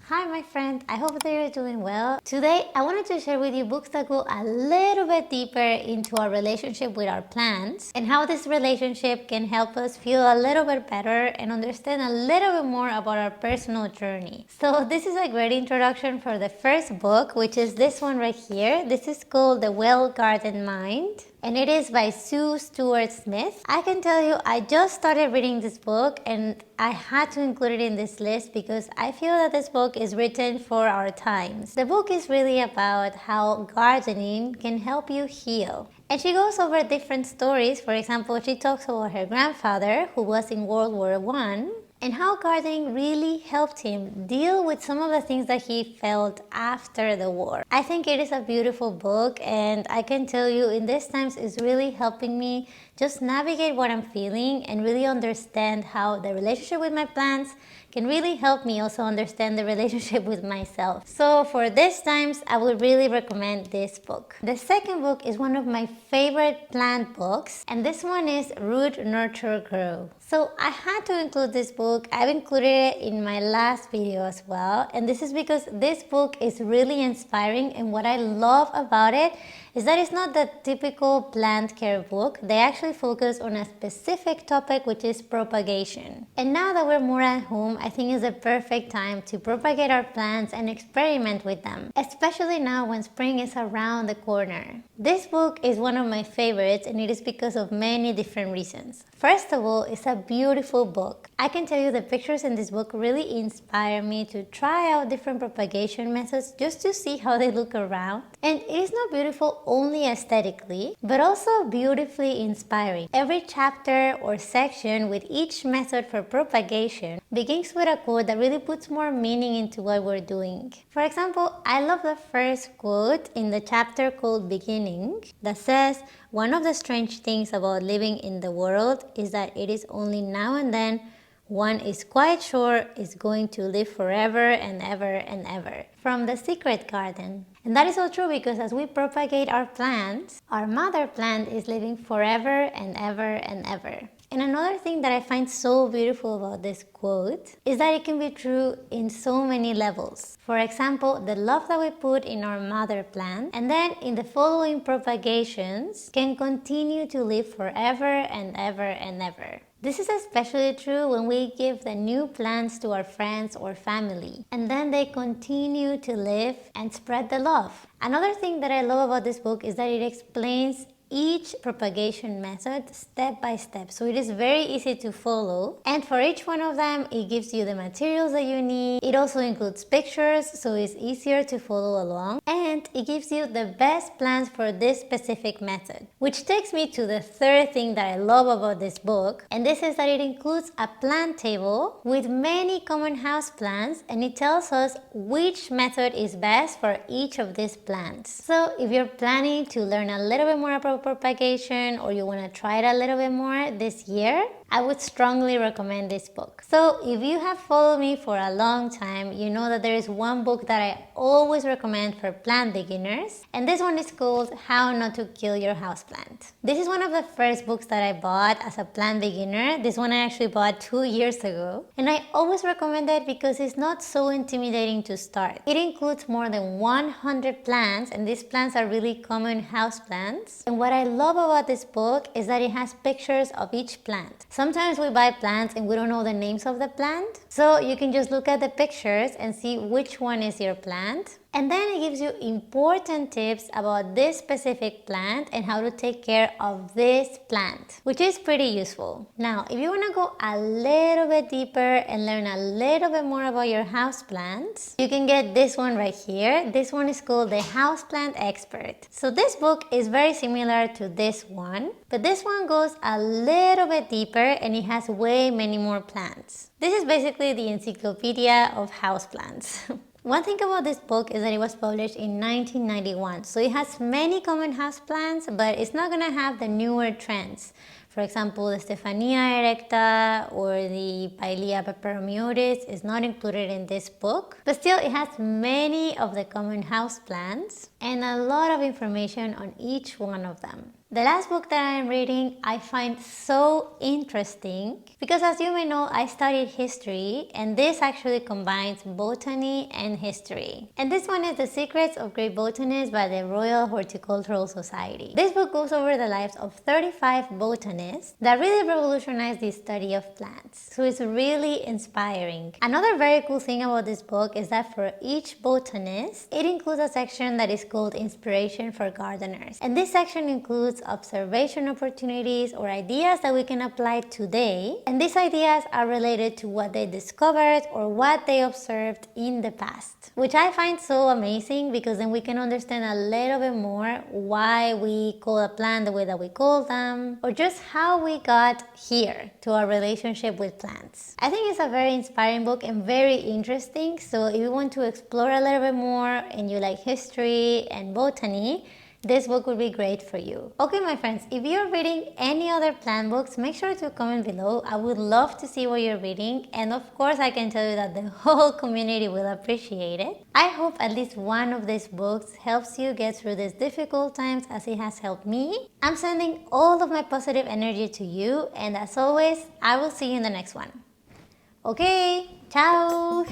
Hi my friend, I hope that you're doing well. Today I wanted to share with you books that go a little bit deeper into our relationship with our plants and how this relationship can help us feel a little bit better and understand a little bit more about our personal journey. So this is a great introduction for the first book, which is this one right here. This is called The Well-Guarded Mind, and it is by Sue Stuart Smith. I can tell you, I just started reading this book and I had to include it in this list because I feel that this book is written for our times. The book is really about how gardening can help you heal. And she goes over different stories. For example, she talks about her grandfather who was in World War I and how gardening really helped him deal with some of the things that he felt after the war. I think it is a beautiful book, and I can tell you in these times it's really helping me just navigate what I'm feeling and really understand how the relationship with my plants can really help me also understand the relationship with myself. So for these times, I would really recommend this book. The second book is one of my favorite plant books, and this one is Root, Nurture, Grow. So I had to include this book. I've included it in my last video as well, and this is because this book is really inspiring, and what I love about it is that it's not the typical plant care book. They actually focus on a specific topic, which is propagation. And now that we're more at home, I think it's the perfect time to propagate our plants and experiment with them, especially now when spring is around the corner. This book is one of my favorites, and it is because of many different reasons. First of all, it's a beautiful book. I can tell you the pictures in this book really inspire me to try out different propagation methods just to see how they look around. And it is not beautiful only aesthetically, but also beautifully inspiring. Every chapter or section with each method for propagation begins with a quote that really puts more meaning into what we're doing. For example, I love the first quote in the chapter called Beginning that says, "One of the strange things about living in the world is that it is only now and then one is quite sure is going to live forever and ever and ever." From The Secret Garden. And that is so true because as we propagate our plants, our mother plant is living forever and ever and ever. And another thing that I find so beautiful about this quote is that it can be true in so many levels. For example, the love that we put in our mother plant and then in the following propagations can continue to live forever and ever and ever. This is especially true when we give the new plants to our friends or family, and then they continue to live and spread the love. Another thing that I love about this book is that it explains each propagation method step by step, so it is very easy to follow, and for each one of them it gives you the materials that you need. It also includes pictures, so it's easier to follow along, and it gives you the best plants for this specific method. Which takes me to the third thing that I love about this book, and this is that it includes a plant table with many common house plants, and it tells us which method is best for each of these plants. So if you're planning to learn a little bit more about propagation or you want to try it a little bit more this year, I would strongly recommend this book. So if you have followed me for a long time, you know that there is one book that I always recommend for plant beginners, and this one is called How Not to Kill Your Houseplant. This is one of the first books that I bought as a plant beginner. This one I actually bought 2 years ago, and I always recommend it because it's not so intimidating to start. It includes more than 100 plants, and these plants are really common house plants. And what I love about this book is that it has pictures of each plant. Sometimes we buy plants and we don't know the names of the plant, so you can just look at the pictures and see which one is your plant. And then it gives you important tips about this specific plant and how to take care of this plant, which is pretty useful. Now, if you want to go a little bit deeper and learn a little bit more about your house plants, you can get this one right here. This one is called The Houseplant Expert. So this book is very similar to this one, but this one goes a little bit deeper and it has way many more plants. This is basically the encyclopedia of houseplants. One thing about this book is that it was published in 1991, so it has many common houseplants, but it's not going to have the newer trends. For example, the Stephania erecta or the Pilea peperomioides is not included in this book, but still it has many of the common houseplants and a lot of information on each one of them. The last book that I am reading I find so interesting because, as you may know, I studied history, and this actually combines botany and history. And this one is The Secrets of Great Botanists by the Royal Horticultural Society. This book goes over the lives of 35 botanists that really revolutionized the study of plants. So it's really inspiring. Another very cool thing about this book is that for each botanist, it includes a section that is called Inspiration for Gardeners. And this section includes observation opportunities or ideas that we can apply today. And these ideas are related to what they discovered or what they observed in the past, which I find so amazing because then we can understand a little bit more why we call a plant the way that we call them, or just how we got here to our relationship with plants. I think it's a very inspiring book and very interesting. So if you want to explore a little bit more and you like history and botany, this book would be great for you. Okay, my friends, if you're reading any other plant books, make sure to comment below. I would love to see what you're reading, and of course I can tell you that the whole community will appreciate it. I hope at least one of these books helps you get through these difficult times as it has helped me. I'm sending all of my positive energy to you, and as always, I will see you in the next one. Okay, ciao!